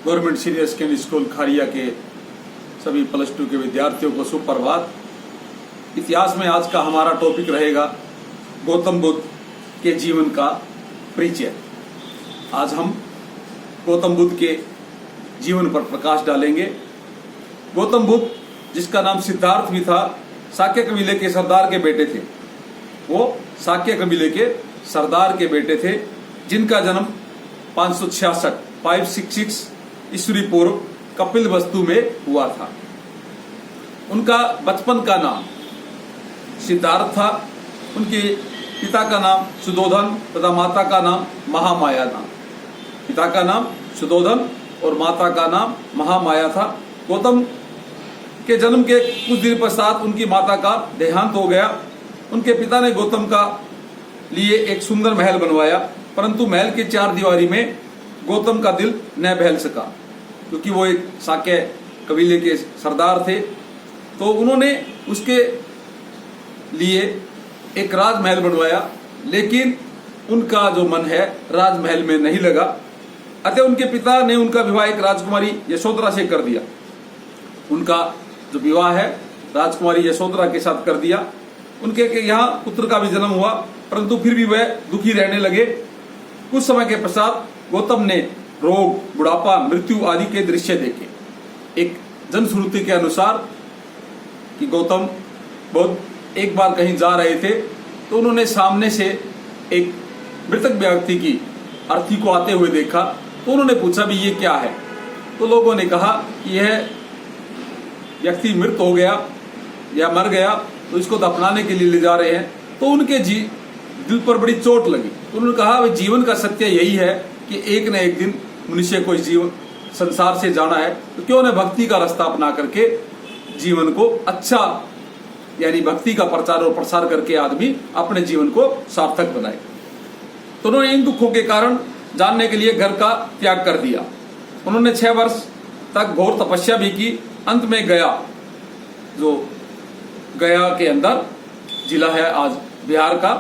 Government senior secondary school खारिया के सभी +2 के विद्यार्थियों को सुप्रभात। इतिहास में आज का हमारा टॉपिक रहेगा गौतम बुद्ध के जीवन का परिचय। आज हम गौतम बुद्ध के जीवन पर प्रकाश डालेंगे। गौतम बुद्ध, जिसका नाम सिद्धार्थ भी था, शाक्य कबीले के सरदार के बेटे थे। वो शाक्य कबीले के सरदार के बेटे थे, जिनका जन्म 566 ईस्वी पूर्व कपिलवस्तु में हुआ था। उनका बचपन का नाम सिद्धार्थ था। उनके पिता का नाम सुधोधन तथा माता का नाम महामाया था। पिता का नाम सुधोधन और माता का नाम महामाया था। गौतम के जन्म के कुछ दिन पश्चात उनकी माता का देहांत हो गया। उनके पिता ने गौतम का लिए एक सुंदर महल बनवाया, परंतु महल के 4 दीवारी में गौतम का दिल न बहल सका, क्योंकि वो एक शाक्य कबीले के सरदार थे। तो उन्होंने उसके लिए एक राजमहल बनवाया, लेकिन उनका जो मन है राजमहल में नहीं लगा। अतः उनके पिता ने उनका विवाह एक राजकुमारी यशोधरा से कर दिया। उनका जो विवाह है राजकुमारी यशोधरा के साथ कर दिया। उनके यहाँ पुत्र का भी जन्म हुआ, परंतु फिर भी वह दुखी रहने लगे। कुछ समय के पश्चात गौतम ने रोग, बुढ़ापा, मृत्यु आदि के दृश्य देखे। एक जनश्रुति के अनुसार कि गौतम बुद्ध एक बार कहीं जा रहे थे, तो उन्होंने सामने से एक मृतक व्यक्ति की अर्थी को आते हुए देखा। तो उन्होंने पूछा भी ये क्या है? तो लोगों ने कहा कि यह व्यक्ति मृत हो गया या मर गया, तो इसको दफनाने के लिए ले जा रहे हैं। तो उनके दिल पर बड़ी चोट लगी। तो उन्होंने कहा जीवन का सत्य यही है कि एक न एक दिन मनुष्य को इस जीवन संसार से जाना है, तो क्यों न भक्ति का रास्ता अपना करके जीवन को अच्छा, यानी भक्ति का प्रचार और प्रसार करके आदमी अपने जीवन को सार्थक बनाए। तो उन्होंने इन दुखों के कारण जानने के लिए घर का त्याग कर दिया। उन्होंने 6 वर्ष तक घोर तपस्या भी की। अंत में गया, जो गया के अंदर जिला है आज बिहार का,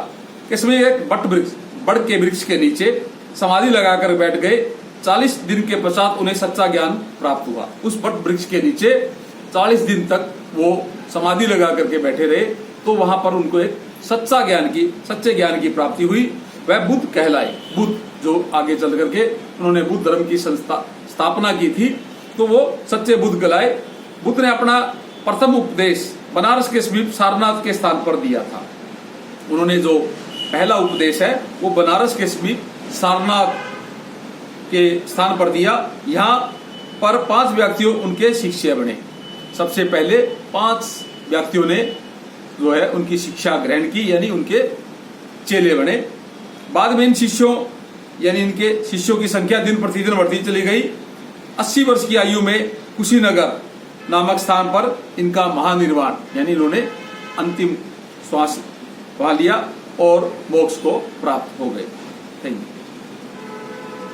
इसमें एक बड़ के वृक्ष के नीचे समाधि लगाकर बैठ गए। 40 दिन के पश्चात उन्हें सच्चा ज्ञान प्राप्त हुआ। उस बड़ वृक्ष के नीचे 40 दिन तक वो समाधि लगा करके बैठे रहे। तो वहां पर उनको एक सच्चे ज्ञान की प्राप्ति हुई। वह बुद्ध कहलाए। बुद्ध जो आगे चल करके उन्होंने बुद्ध धर्म की स्थापना की थी, तो वो सच्चे बुद्ध कहलाए। बुद्ध ने अपना प्रथम उपदेश बनारस के समीप सारनाथ के स्थान पर दिया था। उन्होंने जो पहला उपदेश है वो बनारस के समीप सारनाथ के स्थान पर दिया। यहाँ पर 5 व्यक्तियों उनके शिष्य बने। सबसे पहले 5 व्यक्तियों ने जो है उनकी शिक्षा ग्रहण की, यानी उनके चेले बने। बाद में इन शिष्यों यानी इनके शिष्यों की संख्या दिन प्रतिदिन बढ़ती चली गई। 80 वर्ष की आयु में कुशीनगर नामक स्थान पर इनका महानिर्वाण, यानी इन्होंने अंतिम श्वास पा लिया और मोक्ष को प्राप्त हो गए। Thank you.